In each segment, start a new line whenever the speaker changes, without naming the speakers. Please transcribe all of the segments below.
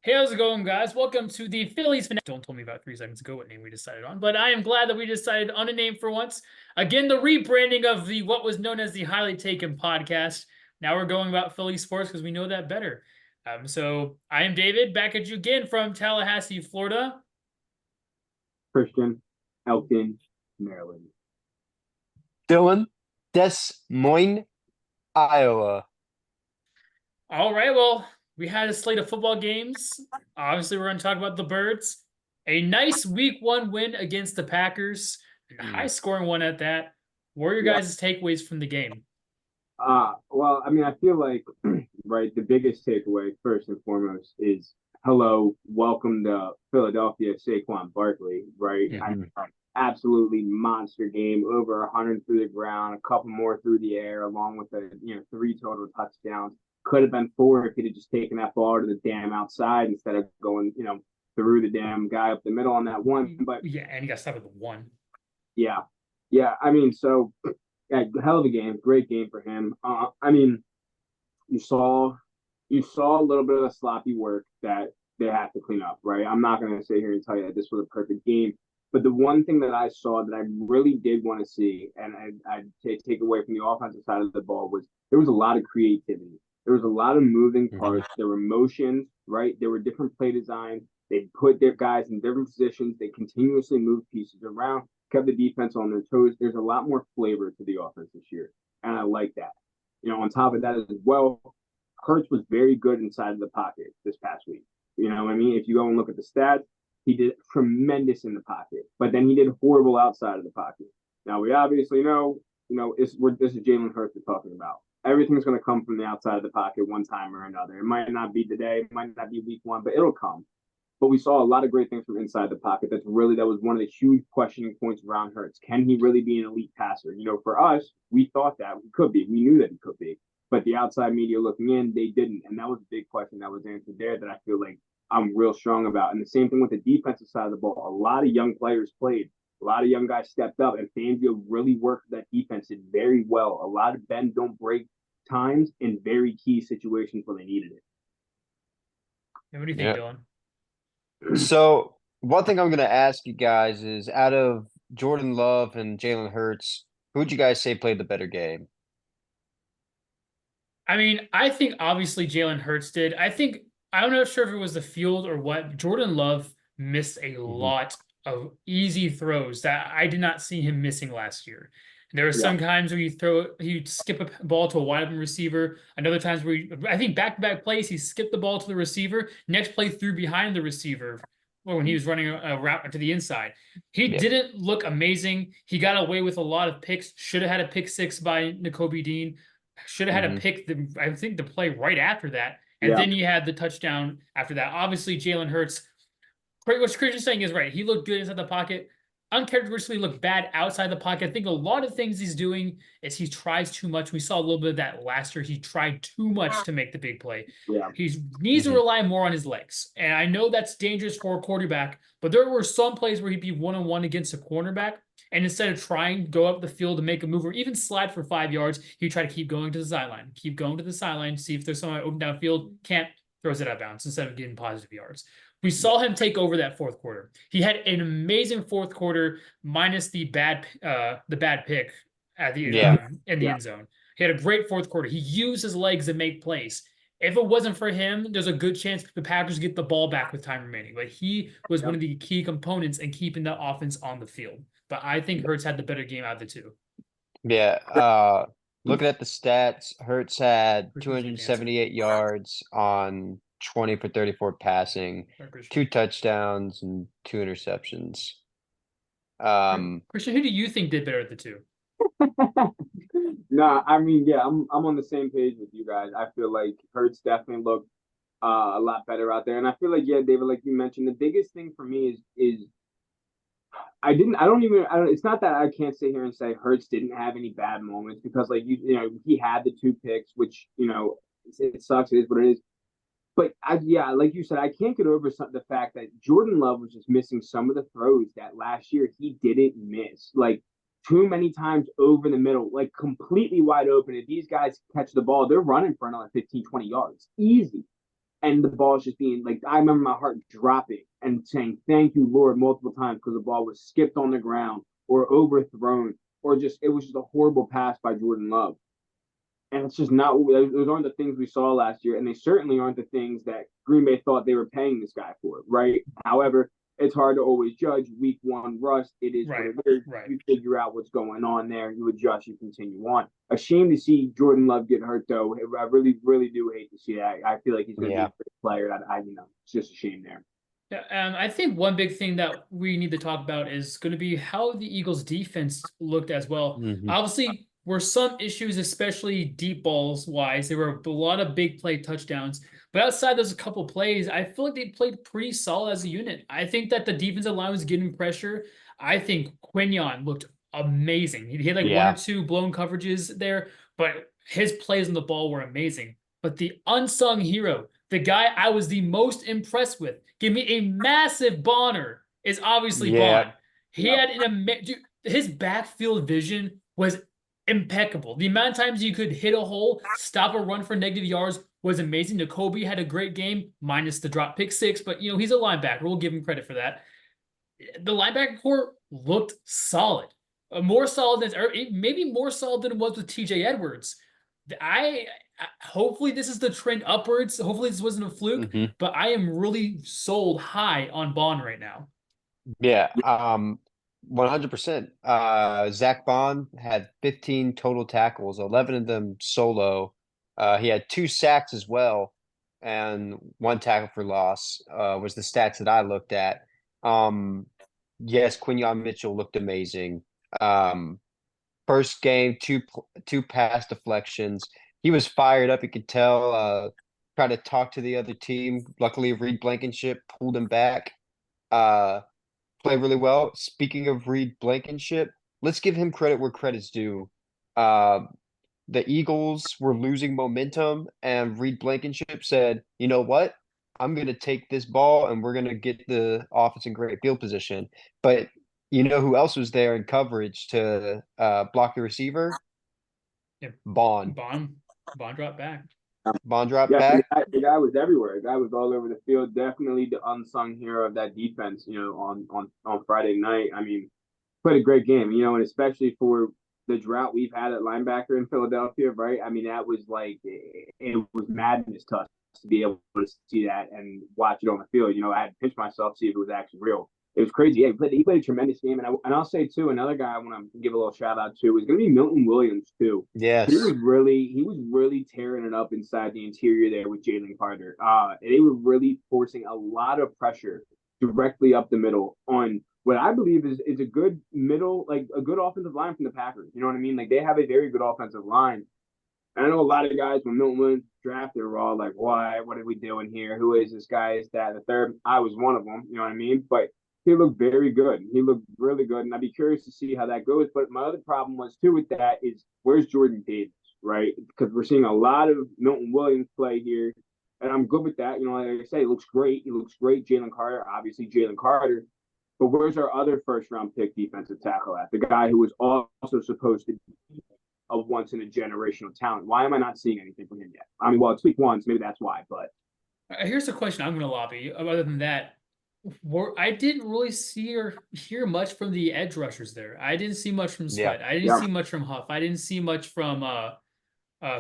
Hey, how's it going, guys? Welcome to the Phillies Fanatic. Don't tell me about 3 seconds ago what name we decided on, but I am glad that we decided on a name for once. Again, the rebranding of the what was known as the Highly Taken podcast. Now we're going about Philly sports because we know that better. So I am David, back at you again from Tallahassee, Florida.
Christian, Elkin, Maryland.
Dylan, Des Moines, Iowa.
All right, well, we had a slate of football games. Obviously, we're going to talk about the Birds. A nice week one win against the Packers. A high scoring one at that. What are your guys' takeaways from the game?
Well, I mean, I feel like, right, the biggest takeaway, first and foremost, is hello, welcome to Philadelphia, Saquon Barkley, right? Absolutely monster game, over 100 through the ground, a couple more through the air, along with the 3 total touchdowns. Could have been 4 if he'd have just taken that ball to the damn outside instead of going, through the damn guy up the middle on that one. But
yeah, and he got stuck with the one.
Yeah, I mean, so yeah, hell of a game, great game for him. I mean, you saw a little bit of the sloppy work that they have to clean up, right? I'm not going to sit here and tell you that this was a perfect game, but the one thing that I saw that I really did want to see, and I take away from the offensive side of the ball, was there was a lot of creativity. There was a lot of moving parts. There were motions, right? There were different play designs. They put their guys in different positions. They continuously moved pieces around, kept the defense on their toes. There's a lot more flavor to the offense this year, and I like that. On top of that as well, Hurts was very good inside of the pocket this past week. You know what I mean? If you go and look at the stats, he did tremendous in the pocket, but then he did horrible outside of the pocket. Now we obviously know, this is Jalen Hurts we're talking about. Everything's going to come from the outside of the pocket one time or another. It might not be today, it might not be week one, but it'll come. But we saw a lot of great things from inside the pocket. That was one of the huge questioning points around Hurts. Can he really be an elite passer? For us, we thought that he could be. We knew that he could be. But the outside media looking in, they didn't. And that was a big question that was answered there that I feel like I'm real strong about. And the same thing with the defensive side of the ball. A lot of young players played. A lot of young guys stepped up, and Fangio really worked that defense did very well. A lot of bend, don't break times in very key situations where they needed it.
And what do you think, Dylan?
So one thing I'm going to ask you guys is, out of Jordan Love and Jalen Hurts, who would you guys say played the better game?
I mean, I think obviously Jalen Hurts did. I'm not sure if it was the field or what. Jordan Love missed a lot of easy throws that I did not see him missing last year. There were some times where he'd skip a ball to a wide open receiver. Another times where I think back-to-back plays, he skipped the ball to the receiver. Next play threw behind the receiver when he was running a route to the inside. He didn't look amazing. He got away with a lot of picks. Should have had a pick 6 by Nakobe Dean. Should have had a pick, the play right after that. And then you had the touchdown after that. Obviously, Jalen Hurts, what Christian's saying is right. He looked good inside the pocket. Uncharacteristically look bad outside the pocket. I think a lot of things he's doing is he tries too much. We saw a little bit of that last year. He tried too much to make the big play. He needs to rely more on his legs. And I know that's dangerous for a quarterback, but there were some plays where he'd be one-on-one against a cornerback, and instead of trying to go up the field to make a move or even slide for 5 yards, he'd try to keep going to the sideline. Keep going to the sideline, see if there's someone open downfield. Can't, throws it out of bounds instead of getting positive yards. We saw him take over that fourth quarter. He had an amazing fourth quarter, minus the bad pick at the in the end zone. He had a great fourth quarter. He used his legs to make plays. If it wasn't for him, there's a good chance the Packers get the ball back with time remaining. But he was one of the key components in keeping the offense on the field. But I think Hurts had the better game out of the two.
Yeah. Looking at the stats, Hurts had 278 yards on 20 for 34 passing, 2 touchdowns and 2 interceptions.
Christian, who do you think did better at the two?
Nah, I mean, I'm on the same page with you guys. I feel like Hurts definitely looked a lot better out there, and I feel like David, like you mentioned, the biggest thing for me is it's not that I can't sit here and say Hurts didn't have any bad moments, because like he had the 2 picks, which it sucks. It is what it is. But like you said, I can't get over the fact that Jordan Love was just missing some of the throws that last year he didn't miss. Like too many times over the middle, like completely wide open. If these guys catch the ball, they're running for another 15, 20 yards. Easy. and the ball is just being like, I remember my heart dropping and saying, "Thank you, Lord," multiple times because the ball was skipped on the ground or overthrown, or just it was just a horrible pass by Jordan Love. And it's just not, those aren't the things we saw last year. And they certainly aren't the things that Green Bay thought they were paying this guy for, right? However, it's hard to always judge week one rust. It is what
Right,
it is.
right.
You figure out what's going on there, you adjust, you continue on. A shame to see Jordan Love get hurt, though. I really, really do hate to see that. I feel like he's going to be a great player. It's just a shame there.
Yeah, I think one big thing that we need to talk about is going to be how the Eagles' defense looked as well.
Mhm.
Obviously, were some issues, especially deep balls wise. There were a lot of big play touchdowns, but outside those couple plays, I feel like they played pretty solid as a unit. I think that the defensive line was getting pressure. I think Quinion looked amazing. He had like one or
Yeah.
two blown coverages there, but his plays on the ball were amazing. But the unsung hero, the guy I was the most impressed with, give me a massive Bonner, is obviously
Yeah.
Bond. He had his backfield vision was impeccable. The amount of times you could hit a hole, stop a run for negative yards was amazing. Jacoby had a great game, minus the drop pick six, but he's a linebacker. We'll give him credit for that. The linebacker core looked solid, more solid than, or maybe more solid than it was with TJ Edwards. I hopefully this is the trend upwards. Hopefully this wasn't a fluke,
Mhm.
but I am really sold high on Bond right now.
Yeah. 100%. Zach Bond had 15 total tackles, 11 of them solo. He had 2 sacks as well, and 1 tackle for loss, was the stats that I looked at. Yes, Quinyon Mitchell looked amazing. First game, two pass deflections. He was fired up. You could tell. Tried to talk to the other team. Luckily, Reed Blankenship pulled him back. Uh, Played really well. Speaking of Reed Blankenship, let's give him credit where credit's due. Uh, the Eagles were losing momentum, and Reed Blankenship said, "You know what? I'm going to take this ball, and we're going to get the offense in great field position." But you know who else was there in coverage to block the receiver?
Yeah,
Bond.
Bond dropped back.
Bond dropped
Yeah,
back.
the guy was everywhere. The guy was all over the field. Definitely the unsung hero of that defense. On Friday night. I mean, played a great game. And especially for the drought we've had at linebacker in Philadelphia, right? I mean, that was like it was madness to us to be able to see that and watch it on the field. I had to pinch myself to see if it was actually real. It was crazy. Yeah, he played a tremendous game, and I'll say too, another guy I want to give a little shout out to is going to be Milton Williams too.
Yes.
He was really tearing it up inside the interior there with Jalen Carter. They were really forcing a lot of pressure directly up the middle on what I believe is a good middle, like a good offensive line from the Packers. You know what I mean? Like they have a very good offensive line. And I know a lot of guys when Milton Williams drafted were all like, "Why? What are we doing here? Who is this guy? Is that the third?" I was one of them. You know what I mean? But he looked very good. He looked really good, and I'd be curious to see how that goes. But my other problem was too with that is where's Jordan Davis, right? Because we're seeing a lot of Milton Williams play here, and I'm good with that. Like I say, it looks great. He looks great. Jalen Carter, obviously Jalen Carter. But where's our other first round pick defensive tackle at? The guy who was also supposed to be a once in a generational talent. Why am I not seeing anything from him yet? I mean, well, it's week one, so maybe that's why. But
Here's a question I'm going to lobby. Other than that, I didn't really see or hear much from the edge rushers there. I didn't see much from
Yeah.
Sweat. I didn't see much from Huff. I didn't see much from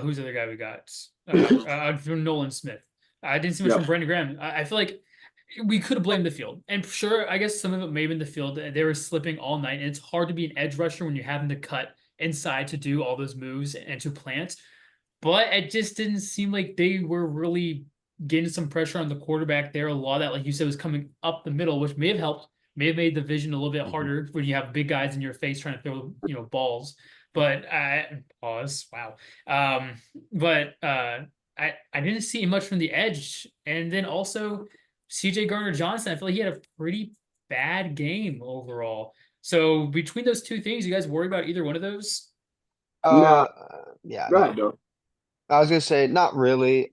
who's the other guy we got? From Nolan Smith. I didn't see much from Brandon Graham. I feel like we could have blamed the field. And sure, I guess some of it may have been the field. They were slipping all night, and it's hard to be an edge rusher when you're having to cut inside to do all those moves and to plant. But it just didn't seem like they were really getting some pressure on the quarterback there. A lot of that, like you said, was coming up the middle, which may have helped, may have made the vision a little bit harder when you have big guys in your face trying to throw, balls. But I pause. Wow. But I didn't see much from the edge, and then also CJ Garner-Johnson. I feel like he had a pretty bad game overall. So between those two things, you guys worry about either one of those?
Uh, yeah.
go ahead, though.
I was gonna say not really.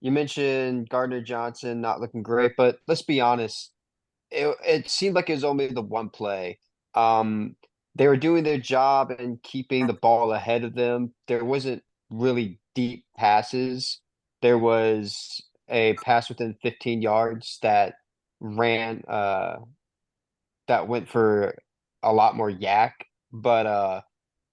You mentioned Gardner Johnson not looking great, but let's be honest. It seemed like it was only the one play. They were doing their job and keeping the ball ahead of them. There wasn't really deep passes. There was a pass within 15 yards that ran that went for a lot more yak, but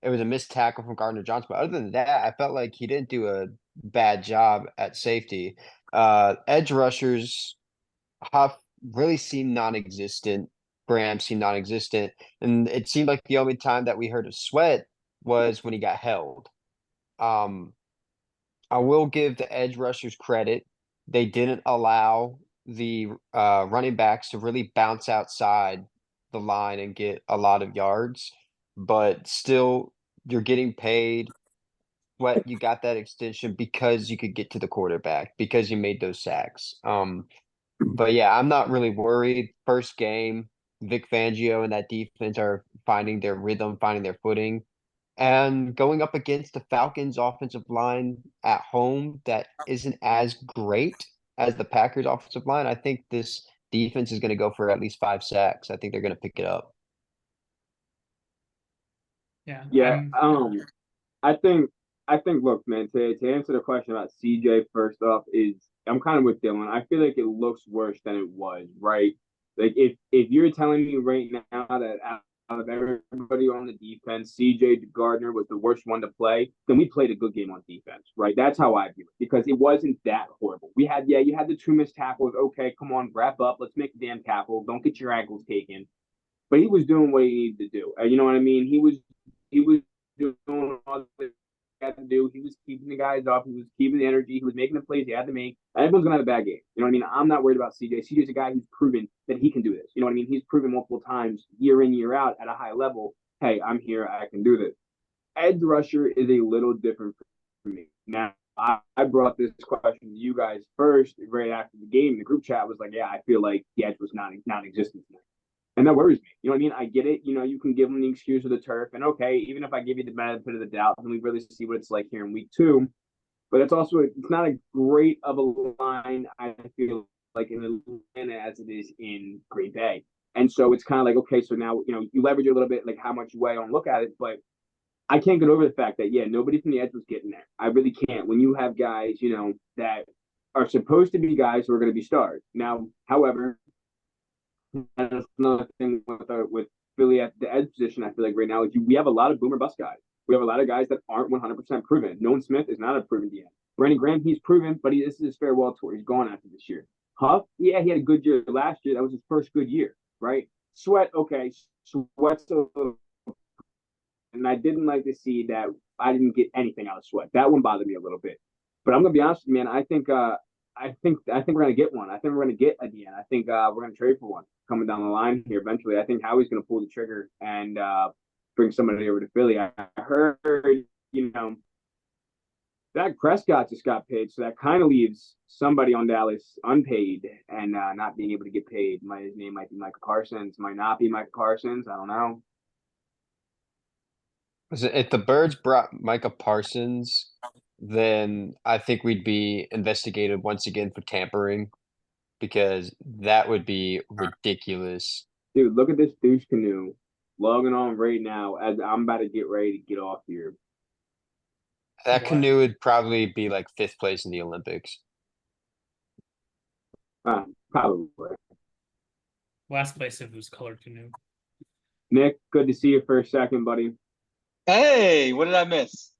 it was a missed tackle from Gardner Johnson. But other than that, I felt like he didn't do a bad job at safety. Edge rushers, Huff really seemed non-existent. Graham seemed non-existent, and it seemed like the only time that we heard of Sweat was when he got held. Um, I will give the edge rushers credit. They didn't allow the running backs to really bounce outside the line and get a lot of yards, but still, you're getting paid. What you got that extension because you could get to the quarterback because you made those sacks. But yeah, I'm not really worried. First game, Vic Fangio and that defense are finding their rhythm, finding their footing. And going up against the Falcons offensive line at home that isn't as great as the Packers offensive line, I think this defense is going to go for at least 5 sacks. I think they're going to pick it up.
Yeah.
Yeah. I think look, man, to answer the question about CJ first off is I'm kind of with Dylan. I feel like it looks worse than it was, right? Like if you're telling me right now that out of everybody on the defense, CJ Gardner was the worst one to play, then we played a good game on defense, right? That's how I view it because it wasn't that horrible. We had, yeah, you had the 2 missed tackles. Okay, come on, wrap up. Let's make the damn tackle. Don't get your ankles taken. But he was doing what he needed to do. You know what I mean? He was doing all the had to do. He was keeping the guys up. He was keeping the energy. He was making the plays he had to make. Everyone's gonna have a bad game. You know what I mean? I'm not worried about CJ. CJ's a guy who's proven that he can do this. You know what I mean? He's proven multiple times, year in, year out, at a high level. Hey, I'm here. I can do this. Edge rusher is a little different for me. Now, I brought this question to you guys first, right after the game. The group chat was like, "Yeah, I feel like the edge was non-existent tonight." And that worries me. You know what I mean? I get it. You know, you can give them the excuse of the turf. And okay, even if I give you the benefit of the doubt, then we really see what it's like here in week 2. But it's not a great of a line, I feel like, in Atlanta as it is in Green Bay. And so it's kind of like, okay, so now, you leverage a little bit, like how much you weigh on look at it. But I can't get over the fact that, yeah, nobody from the edge was getting there. I really can't. When you have guys, that are supposed to be guys who are going to be stars. Now, however, that's another thing with Philly at the edge position. I feel like right now we have a lot of boomer bust guys. We have a lot of guys that aren't 100% proven. Nolan Smith is not a proven DN. Brandon Graham, he's proven, but this is his farewell tour. He's gone after this year. Huff, yeah, he had a good year last year. That was his first good year, right? Sweat, okay, Sweat's a little, and I didn't like to see that I didn't get anything out of Sweat. That one bothered me a little bit. But I'm gonna be honest with you, man. I think we're gonna get one. I think we're gonna get a DN. I think we're gonna trade for one coming down the line here eventually. I think Howie's gonna pull the trigger and bring somebody over to Philly. I heard, Dak Prescott just got paid, so that kind of leaves somebody on Dallas unpaid and not being able to get paid. His name might be Micah Parsons, might not be Micah Parsons. I don't know.
If the Birds brought Micah Parsons, then I think we'd be investigated once again for tampering because that would be ridiculous.
Dude, look at this douche canoe logging on right now as I'm about to get ready to get off here.
That
What?
canoe would probably be like 5th place in the Olympics.
Probably.
Last place if it was colored canoe.
Nick, good to see you for a second, buddy.
Hey, what did I miss?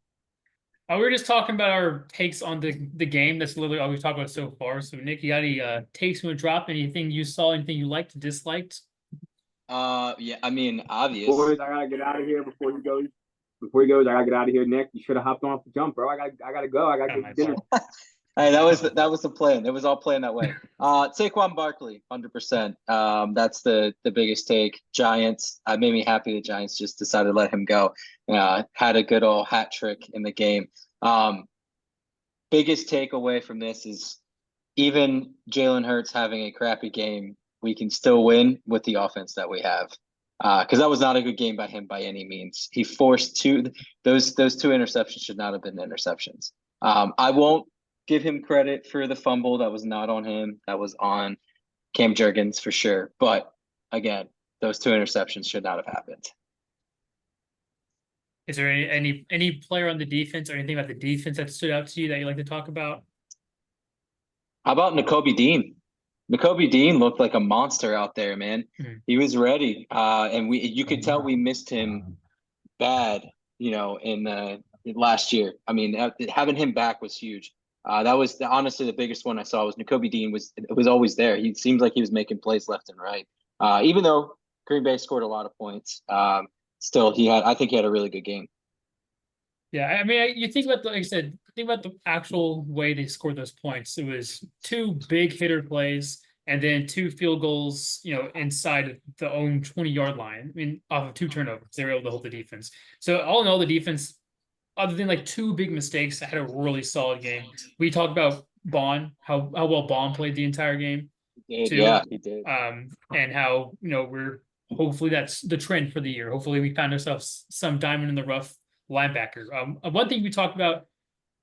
We were just talking about our takes on the game. That's literally all we've talked about so far. So, Nick, you got any takes you want to drop? Anything you saw? Anything you liked, disliked?
Yeah, I mean, obvious.
Boys, I gotta get out of here before he goes. Before he goes, I gotta get out of here. Nick, you should have hopped on off the jump, bro. I gotta go. I gotta get dinner.
Hey, that was the plan. It was all planned that way. Saquon Barkley, 100%. That's the biggest take. Giants. It made me happy the Giants just decided to let him go. Had a good old hat trick in the game. Biggest takeaway from this is even Jalen Hurts having a crappy game, we can still win with the offense that we have. Because that was not a good game by him by any means. He forced those 2 interceptions should not have been interceptions. I won't give him credit for the fumble. That was not on him. That was on Cam Jurgens for sure. But again, those 2 interceptions should not have happened.
Is there any player on the defense or anything about the defense that stood out to you that you like to talk about?
How about Nakobe Dean? Nakobe Dean looked like a monster out there, man.
Mhm.
He was ready. And you could tell we missed him bad, in last year. I mean, having him back was huge. That was honestly the biggest one I saw was Nakobe Dean was always there. He seems like he was making plays left and right. Even though Green Bay scored a lot of points, still I think he had a really good game.
Yeah, I mean, you think about like I said, think about the actual way they scored those points. It was two big hitter plays and then two field goals, inside the own 20-yard line. I mean, off of two turnovers, they were able to hold the defense. So all in all, the defense, other than like two big mistakes, had a really solid game. We talked about Bond, how well Bond played the entire game
He did,
too,
yeah, he did.
and how we're hopefully that's the trend for the year. Hopefully, we found ourselves some diamond in the rough linebacker. One thing we talked about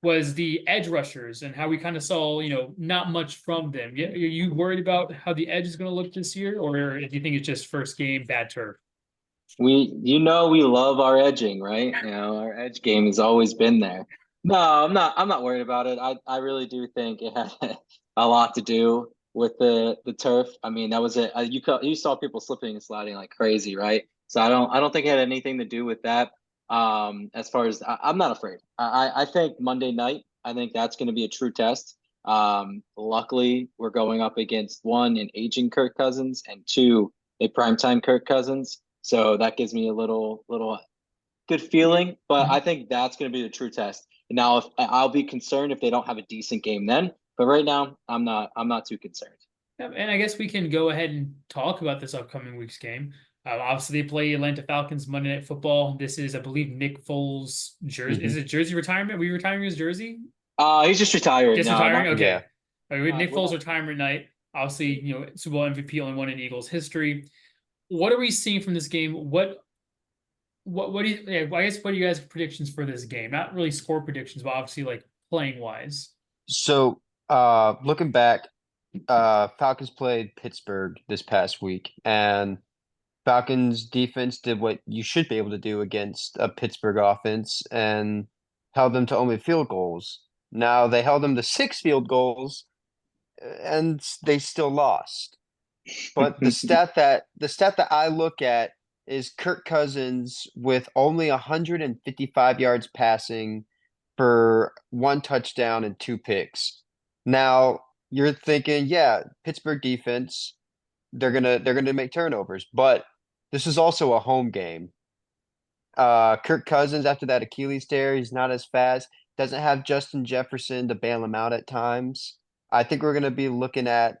was the edge rushers and how we kind of saw, not much from them. Are you worried about how the edge is going to look this year, or do you think it's just first game bad turf?
We love our edging, right? Our edge game has always been there. No, I'm not worried about it. I really do think it had a lot to do with the turf. I mean, that was it. You saw people slipping and sliding like crazy, right? So I don't think it had anything to do with that. As far as I'm not afraid. I think Monday night, I think that's going to be a true test. Luckily, we're going up against one, an aging Kirk Cousins, and two, a primetime Kirk Cousins. So that gives me a little good feeling, but I think that's going to be the true test. Now, if I'll be concerned if they don't have a decent game then, but right now I'm not too concerned.
And I guess we can go ahead and talk about this upcoming week's game. Obviously, they play Atlanta Falcons Monday Night Football. This is, I believe, Nick Foles' jersey. Is it jersey retirement? Are we retiring his jersey?
He's just retired.
Just
No,
retiring?
not,
Okay.
Yeah.
All right, Nick Foles
well,
retirement night. Obviously, Super Bowl MVP, only one in Eagles history. What are we seeing from this game? What do you? Yeah, I guess what are you guys' predictions for this game? Not really score predictions, but obviously like playing wise.
So, looking back, Falcons played Pittsburgh this past week, and Falcons defense did what you should be able to do against a Pittsburgh offense and held them to only field goals. Now they held them to 6 field goals, and they still lost. But the stat that I look at is Kirk Cousins with only 155 yards passing for 1 touchdown and 2 picks. Now you're thinking, yeah, Pittsburgh defense, they're gonna make turnovers, but this is also a home game. Kirk Cousins after that Achilles tear, he's not as fast. Doesn't have Justin Jefferson to bail him out at times. I think we're gonna be looking at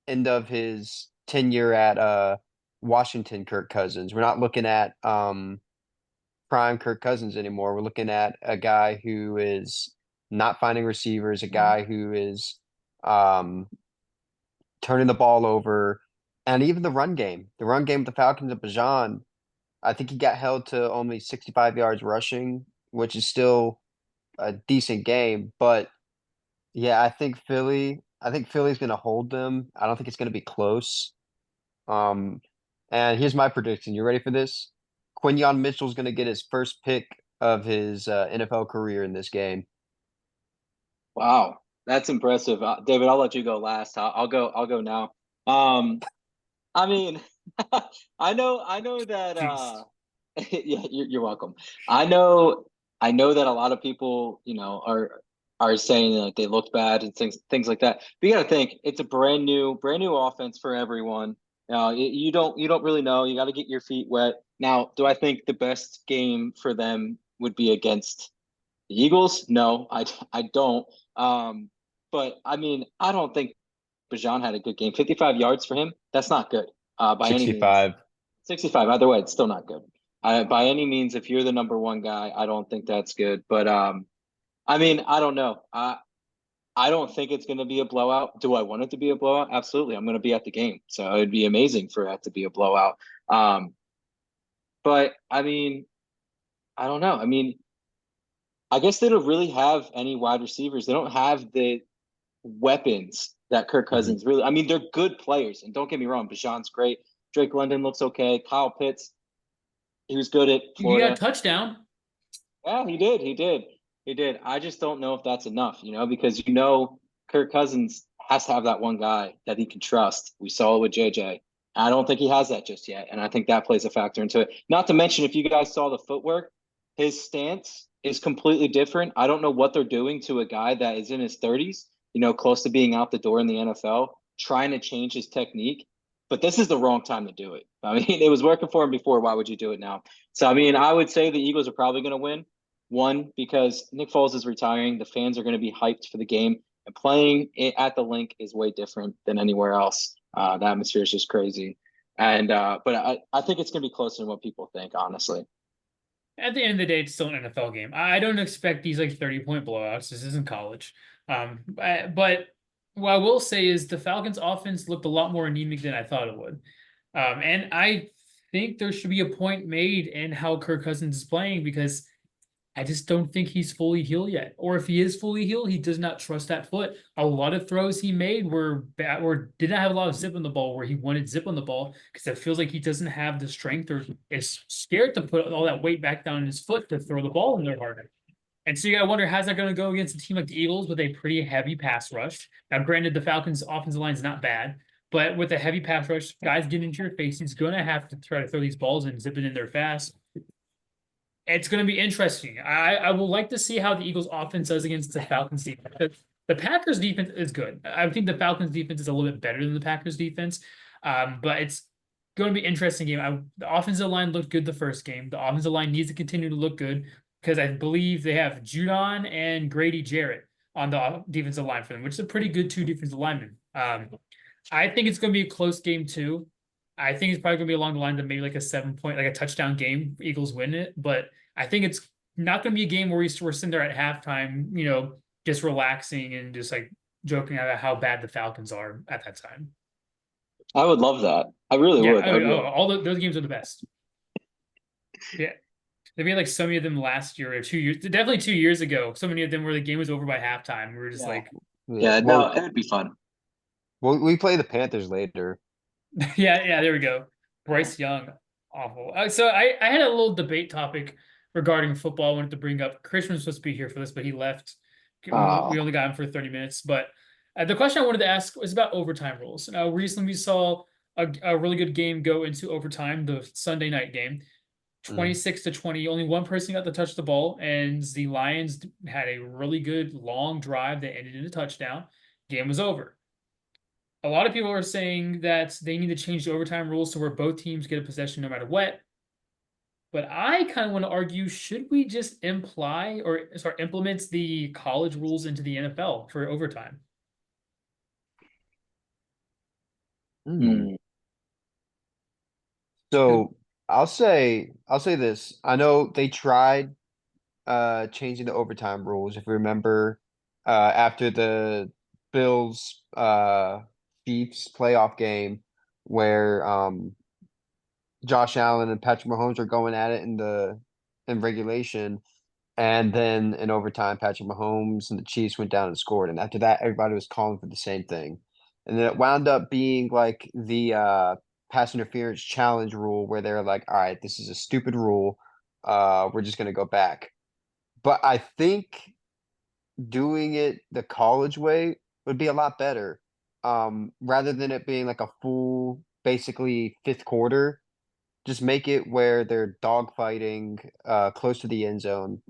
end of his tenure at Washington Kirk Cousins. We're not looking at prime Kirk Cousins anymore. We're looking at a guy who is not finding receivers, a guy who is um turning the ball over, and even the run game. The run game with the Falcons of Bajan, I think he got held to only 65 yards rushing, which is still a decent game. But yeah, I think Philly's going to hold them. I don't think it's going to be close. Um, and here's my prediction. You ready for this? Quinyon Mitchell's going to get his first pick of his NFL career in this game.
Wow, that's impressive, David. I'll let you go last. I'll go now. I mean, I know that.
Jeez.
Yeah, you're welcome. I know that a lot of people, are saying that they looked bad and things like that. But you got to think it's a brand new offense for everyone. You don't really know. You got to get your feet wet. Now, do I think the best game for them would be against the Eagles? No, I don't. But I mean, I don't think Bajan had a good game. 55 yards for him, that's not good by any means.
65.
65, either way, it's still not good. By any means, if you're the number one guy, I don't think that's good. But I mean, I don't know. I don't think it's going to be a blowout. Do I want it to be a blowout? Absolutely. I'm going to be at the game, so it'd be amazing for that to be a blowout. But I mean, I don't know. I mean, I guess they don't really have any wide receivers. They don't have the weapons that Kirk Cousins really. I mean, they're good players, and don't get me wrong, Bijan's great. Drake London looks okay. Kyle Pitts, he was good at
You got a
Florida.
touchdown.
Yeah, he did. I just don't know if that's enough, because Kirk Cousins has to have that one guy that he can trust. We saw it with JJ. I don't think he has that just yet. And I think that plays a factor into it. Not to mention, if you guys saw the footwork, his stance is completely different. I don't know what they're doing to a guy that is in his 30s, close to being out the door in the NFL, trying to change his technique. But this is the wrong time to do it. I mean, it was working for him before. Why would you do it now? So, I mean, I would say the Eagles are probably going to win. One, because Nick Foles is retiring. The fans are going to be hyped for the game. And playing it at the link is way different than anywhere else. The atmosphere is just crazy. And but I think it's going to be closer than what people think, honestly.
At the end of the day, it's still an NFL game. I don't expect these like 30-point blowouts. This isn't college. But what I will say is the Falcons offense looked a lot more anemic than I thought it would. And I think there should be a point made in how Kirk Cousins is playing, because I just don't think he's fully healed yet. Or if he is fully healed, he does not trust that foot. A lot of throws he made were bad, or did not have a lot of zip on the ball, where he wanted zip on the ball, because it feels like he doesn't have the strength, or is scared to put all that weight back down in his foot to throw the ball in there harder. And so you gotta wonder, how's that going to go against a team like the Eagles with a pretty heavy pass rush? Now, granted, the Falcons' offensive line is not bad, but with a heavy pass rush, guys get into your face, he's going to have to try to throw these balls and zip it in there fast. It's going to be interesting. I will like to see how the Eagles offense does against the Falcons defense. The Packers defense is good. I think the Falcons defense is a little bit better than the Packers defense. But it's going to be an interesting game. The offensive line looked good the first game. The offensive line needs to continue to look good, because I believe they have Judon and Grady Jarrett on the defensive line for them, which is a pretty good two defensive linemen. I think it's going to be a close game too. I think it's probably going to be along the lines of maybe like a 7-point, like a touchdown game. Eagles win it, but I think it's not going to be a game where we're sitting there at halftime, just relaxing and just like joking about how bad the Falcons are at that time.
I would love that. I really would.
Those games are the best. Yeah. They made like so many of them last year or 2 years, definitely 2 years ago. So many of them where the game was over by halftime. We were just like,
no, it would be fun.
Well, we play the Panthers later.
yeah, there we go. Bryce Young, awful. So I had a little debate topic regarding football I wanted to bring up. Christian was supposed to be here for this, but he left. We only got him for 30 minutes. But the question I wanted to ask was about overtime rules. Now, recently we saw a really good game go into overtime, the Sunday night game. 26-20, only one person got to touch the ball, and the Lions had a really good long drive that ended in a touchdown. Game was over. A lot of people are saying that they need to change the overtime rules to where both teams get a possession no matter what. But I kind of want to argue, should we just implement the college rules into the NFL for overtime?
So I'll say this. I know they tried changing the overtime rules, if you remember, after the Bills Chiefs playoff game, where Josh Allen and Patrick Mahomes are going at it in regulation, and then in overtime Patrick Mahomes and the Chiefs went down and scored, and after that everybody was calling for the same thing, and then it wound up being like the pass interference challenge rule, where they're like, all right, this is a stupid rule, we're just going to go back. But I think doing it the college way would be a lot better, rather than it being like a full, basically fifth quarter. Just make it where they're dogfighting close to the end zone.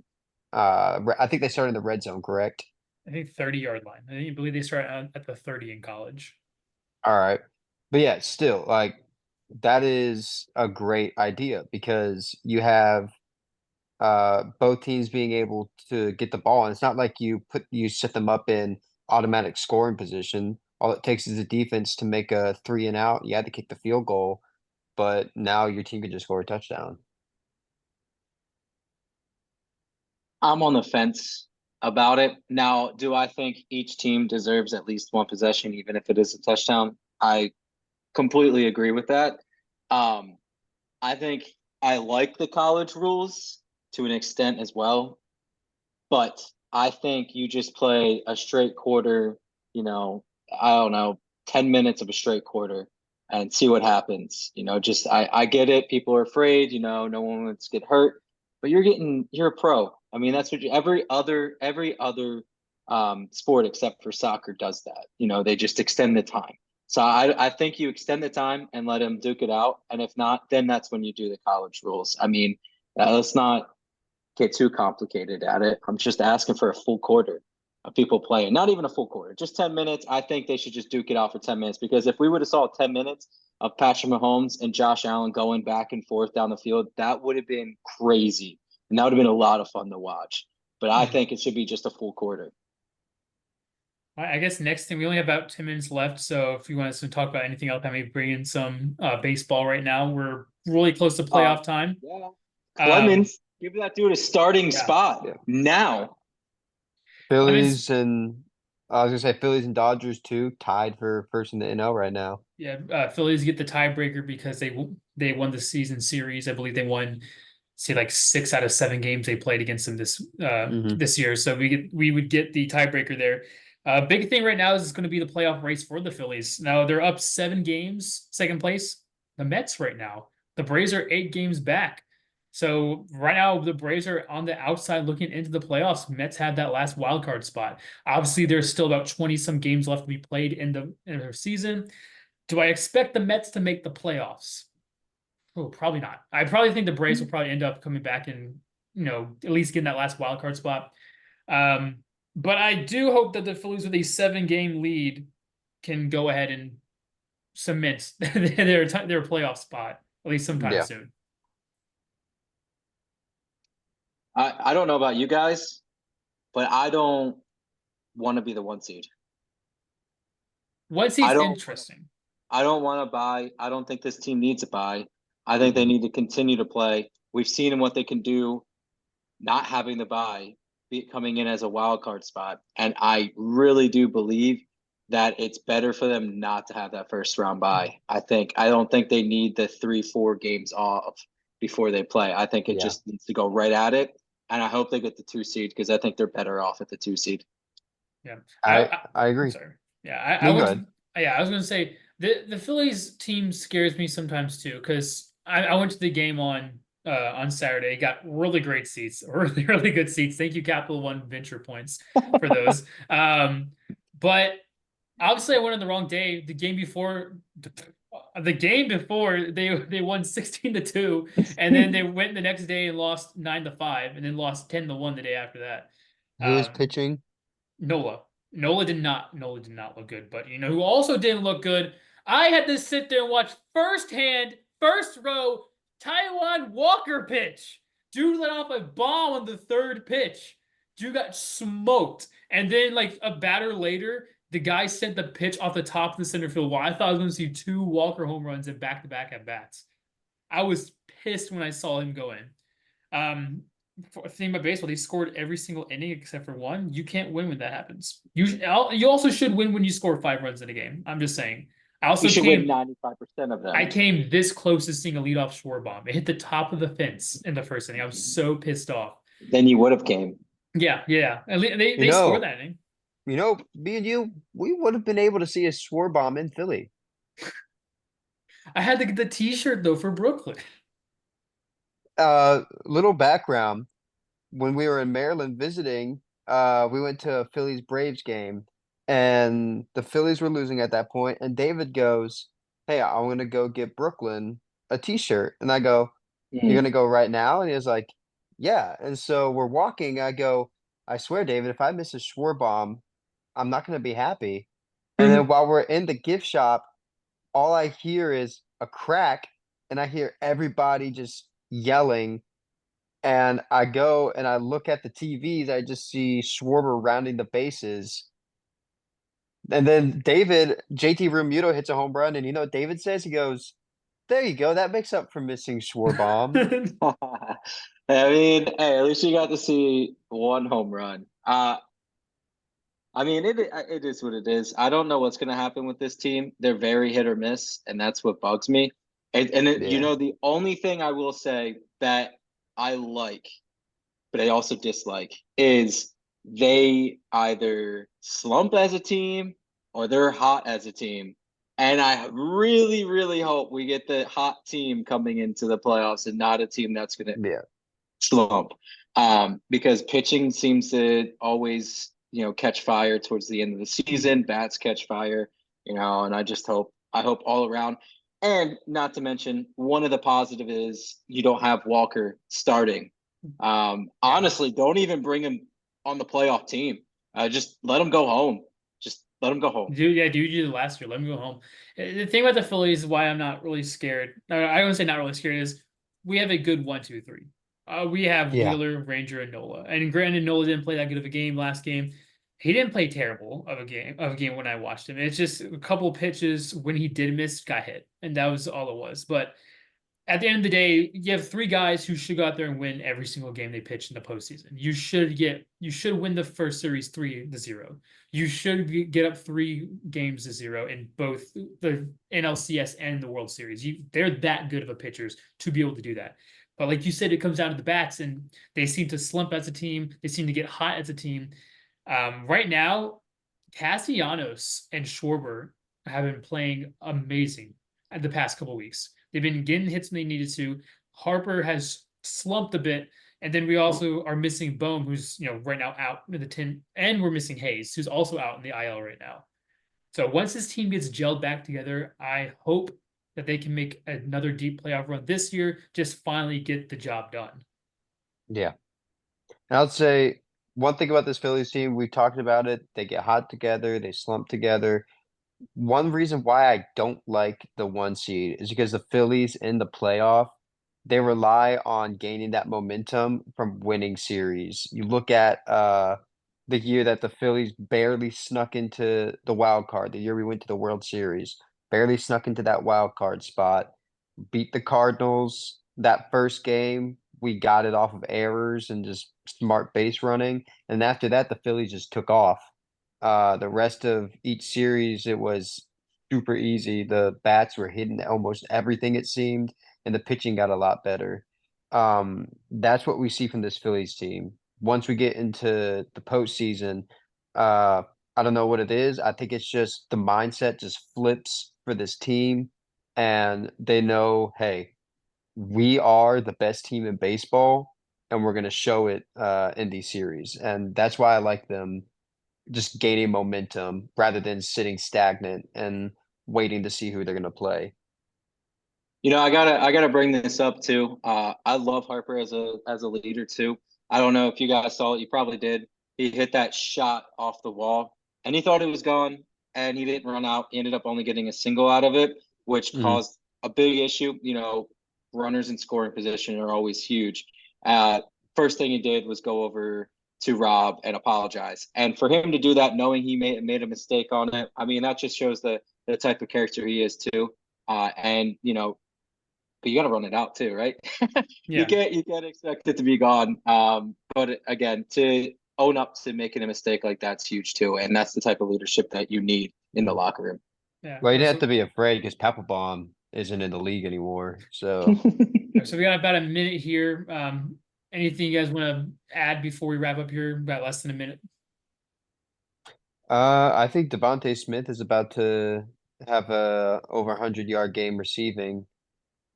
I think they started in the red zone, correct?
I think 30-yard line. I believe they start at the 30 in college.
All right. But yeah, still, like, that is a great idea, because you have both teams being able to get the ball, and it's not like you set them up in automatic scoring position. All it takes is a defense to make a 3 and out. You had to kick the field goal, but now your team can just score a touchdown.
I'm on the fence about it. Now, do I think each team deserves at least one possession, even if it is a touchdown? I completely agree with that. I think I like the college rules to an extent as well, but I think you just play a straight quarter, I don't know, 10 minutes of a straight quarter and see what happens. I get it. People are afraid, no one wants to get hurt, but you're a pro. I mean, that's what every other sport except for soccer does that. They just extend the time. So I think you extend the time and let them duke it out. And if not, then that's when you do the college rules. I mean, let's not get too complicated at it. I'm just asking for a full quarter of people playing, not even a full quarter, just 10 minutes. I think they should just duke it out for 10 minutes, because if we would have saw 10 minutes of Patrick Mahomes and Josh Allen going back and forth down the field, that would have been crazy. And that would have been a lot of fun to watch. But I think it should be just a full quarter.
I guess next thing, we only have about 10 minutes left. So if you want us to talk about anything else, I may bring in some baseball right now. We're really close to playoff time.
Yeah. Clemens, give that dude a starting spot now.
Phillies and I was gonna say Phillies and Dodgers too, tied for first in the NL right now.
Yeah, Phillies get the tiebreaker because they won the season series. I believe they won, say, like 6 out of 7 games they played against them this year. So we would get the tiebreaker there. Big thing right now is it's going to be the playoff race for the Phillies. Now they're up 7 games, second place. The Mets right now. The Braves are 8 games back. So right now the Braves are on the outside looking into the playoffs. Mets have that last wild card spot. Obviously, there's still about 20 some games left to be played in their season. Do I expect the Mets to make the playoffs? Oh, probably not. I probably think the Braves will probably end up coming back and, at least getting that last wild card spot. But I do hope that the Phillies with a 7-game lead can go ahead and cement their playoff spot, at least sometime soon.
I don't know about you guys, but I don't want to be the 1 seed.
1 seed's interesting.
I don't want to buy. I don't think this team needs a buy. I think they need to continue to play. We've seen what they can do not having the buy, coming in as a wild card spot. And I really do believe that it's better for them not to have that first round bye. I don't think they need the 3-4 games off before they play. I think it just needs to go right at it. And I hope they get the 2 seed, because I think they're better off at the 2 seed.
Yeah.
I agree.
Sorry. Yeah. I was going to say the Phillies team scares me sometimes too, because I went to the game on Saturday. Got really great seats, really, really good seats. Thank you, Capital One Venture Points, for those. But obviously I went on the wrong day. The game before they won 16-2, and then they went the next day and lost 9-5, and then lost 10-1 the day after that.
Who was pitching?
Nola. Nola did not look good, but who also didn't look good? I had to sit there and watch firsthand, first row, Taiwan Walker pitch. Dude let off a bomb on the 3rd pitch. Dude got smoked. And then, like, a batter later, the guy sent the pitch off the top of the center field. Well, I thought I was going to see 2 Walker home runs in back-to-back at-bats. I was pissed when I saw him go in. Thing about baseball, they scored every single inning except for 1. You can't win when that happens. You also should win when you score 5 runs in a game. I'm just saying. I also
win 95% of them.
I came this close to seeing a leadoff Schwarber. It hit the top of the fence in the first inning. I was so pissed off.
Then you would have came.
Yeah. And they scored that inning.
Me and you, we would have been able to see a Schwarber in Philly.
I had to get the T-shirt though for Brooklyn.
Little background. When we were in Maryland visiting, we went to a Phillies Braves game, and the Phillies were losing at that point, and David goes, "Hey, I'm gonna go get Brooklyn a T-shirt." And I go, "You're gonna go right now?" And he was like, "Yeah." And so we're walking. I go, "I swear, David, if I miss a Schwarber, I'm not gonna be happy." And then while we're in the gift shop, all I hear is a crack, and I hear everybody just yelling. And I go and I look at the TVs. I just see Schwarber rounding the bases. And then JT Realmuto hits a home run. And you know what David says? He goes, "There you go. That makes up for missing Schwarber."
I mean, hey, at least you got to see 1 home run. I mean, it is what it is. I don't know what's going to happen with this team. They're very hit or miss, and that's what bugs me. The only thing I will say that I like, but I also dislike, is they either slump as a team or they're hot as a team. And I really, really hope we get the hot team coming into the playoffs and not a team that's going to slump. Because pitching seems to always catch fire towards the end of the season. Bats catch fire, and I hope all around. And not to mention, one of the positive is you don't have Walker starting. Honestly, don't even bring him on the playoff team. Just let him go home. Just let him go home.
Do you the last year? Let me go home. The thing about the Phillies is why I'm not really scared. I don't say not really scared is we have a good 1-2-3. We have
Yeah.
Wheeler, Ranger, and Nola. And granted, Nola didn't play that good of a game last game. He didn't play terrible of a game when I watched him. It's just a couple of pitches when he did miss got hit, and that was all it was. But at the end of the day, you have 3 guys who should go out there and win every single game they pitch in the postseason. You should win the first series 3-0. You should get up 3 games to 0 in both the NLCS and the World Series. They're that good of a pitchers to be able to do that. But like you said, it comes down to the bats, and they seem to slump as a team. They seem to get hot as a team. Right now, Castellanos and Schwarber have been playing amazing the past couple of weeks. They've been getting hits when they needed to. Harper has slumped a bit, and then we also are missing Bohm, who's right now out in the 10, and we're missing Hayes, who's also out in the IL right now. So once this team gets gelled back together, I hope that they can make another deep playoff run this year. Just finally get the job done.
Yeah. And I'd say one thing about this Phillies team, we talked about it. They get hot together. They slump together. One reason why I don't like the 1 seed is because the Phillies in the playoff, they rely on gaining that momentum from winning series. You look at the year that the Phillies barely snuck into the wild card, the year we went to the World Series, barely snuck into that wild card spot, beat the Cardinals that first game. We got it off of errors and just smart base running. And after that, the Phillies just took off. The rest of each series, it was super easy. The bats were hitting almost everything, it seemed, and the pitching got a lot better. That's what we see from this Phillies team. Once we get into the postseason, I don't know what it is. I think it's just the mindset just flips for this team, and they know, hey, we are the best team in baseball, and we're going to show it in these series. And that's why I like them just gaining momentum rather than sitting stagnant and waiting to see who they're going to play.
I gotta bring this up too. I love Harper as a leader too. I don't know if you guys saw it. You probably did. He hit that shot off the wall, and he thought it was gone, and he didn't run out. He ended up only getting a single out of it, which caused a big issue. Runners in scoring position are always huge. First thing he did was go over to Rob and apologize. And for him to do that, knowing he made a mistake on it, I mean, that just shows the type of character he is too. And but you got to run it out too, right?
Yeah.
You can't expect it to be gone. But again, to own up to making a mistake like that's huge too, and that's the type of leadership that you need in the locker room.
Yeah.
Well, you didn't have to be afraid because Papelbon isn't in the league anymore. So,
So we got about a minute here. Anything you guys want to add before we wrap up here? About less than a minute.
I think Devontae Smith is about to have a over 100-yard game receiving.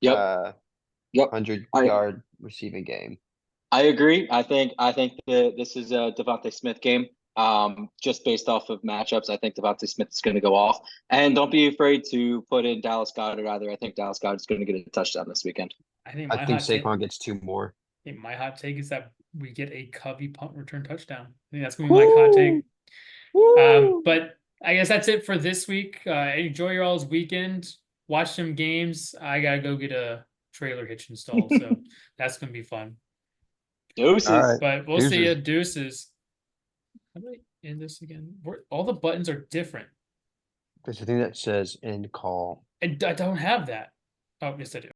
Yep.
100-yard receiving game.
I agree. I think that this is a Devontae Smith game. Just based off of matchups, I think Devontae Smith is going to go off. And don't be afraid to put in Dallas Goedert either. I think Dallas Goedert is going to get a touchdown this weekend.
I think Saquon gets 2 more.
I think my hot take is that we get a Covey punt return touchdown. I think that's going to be my hot take. But I guess that's it for this week. Enjoy your all's weekend. Watch some games. I got to go get a trailer hitch installed. So that's going to be fun.
Deuces.
Right.
But we'll see you. Deuces. How do I end this again? All the buttons are different.
There's a thing that says end call.
And I don't have that. Oh, yes, I do.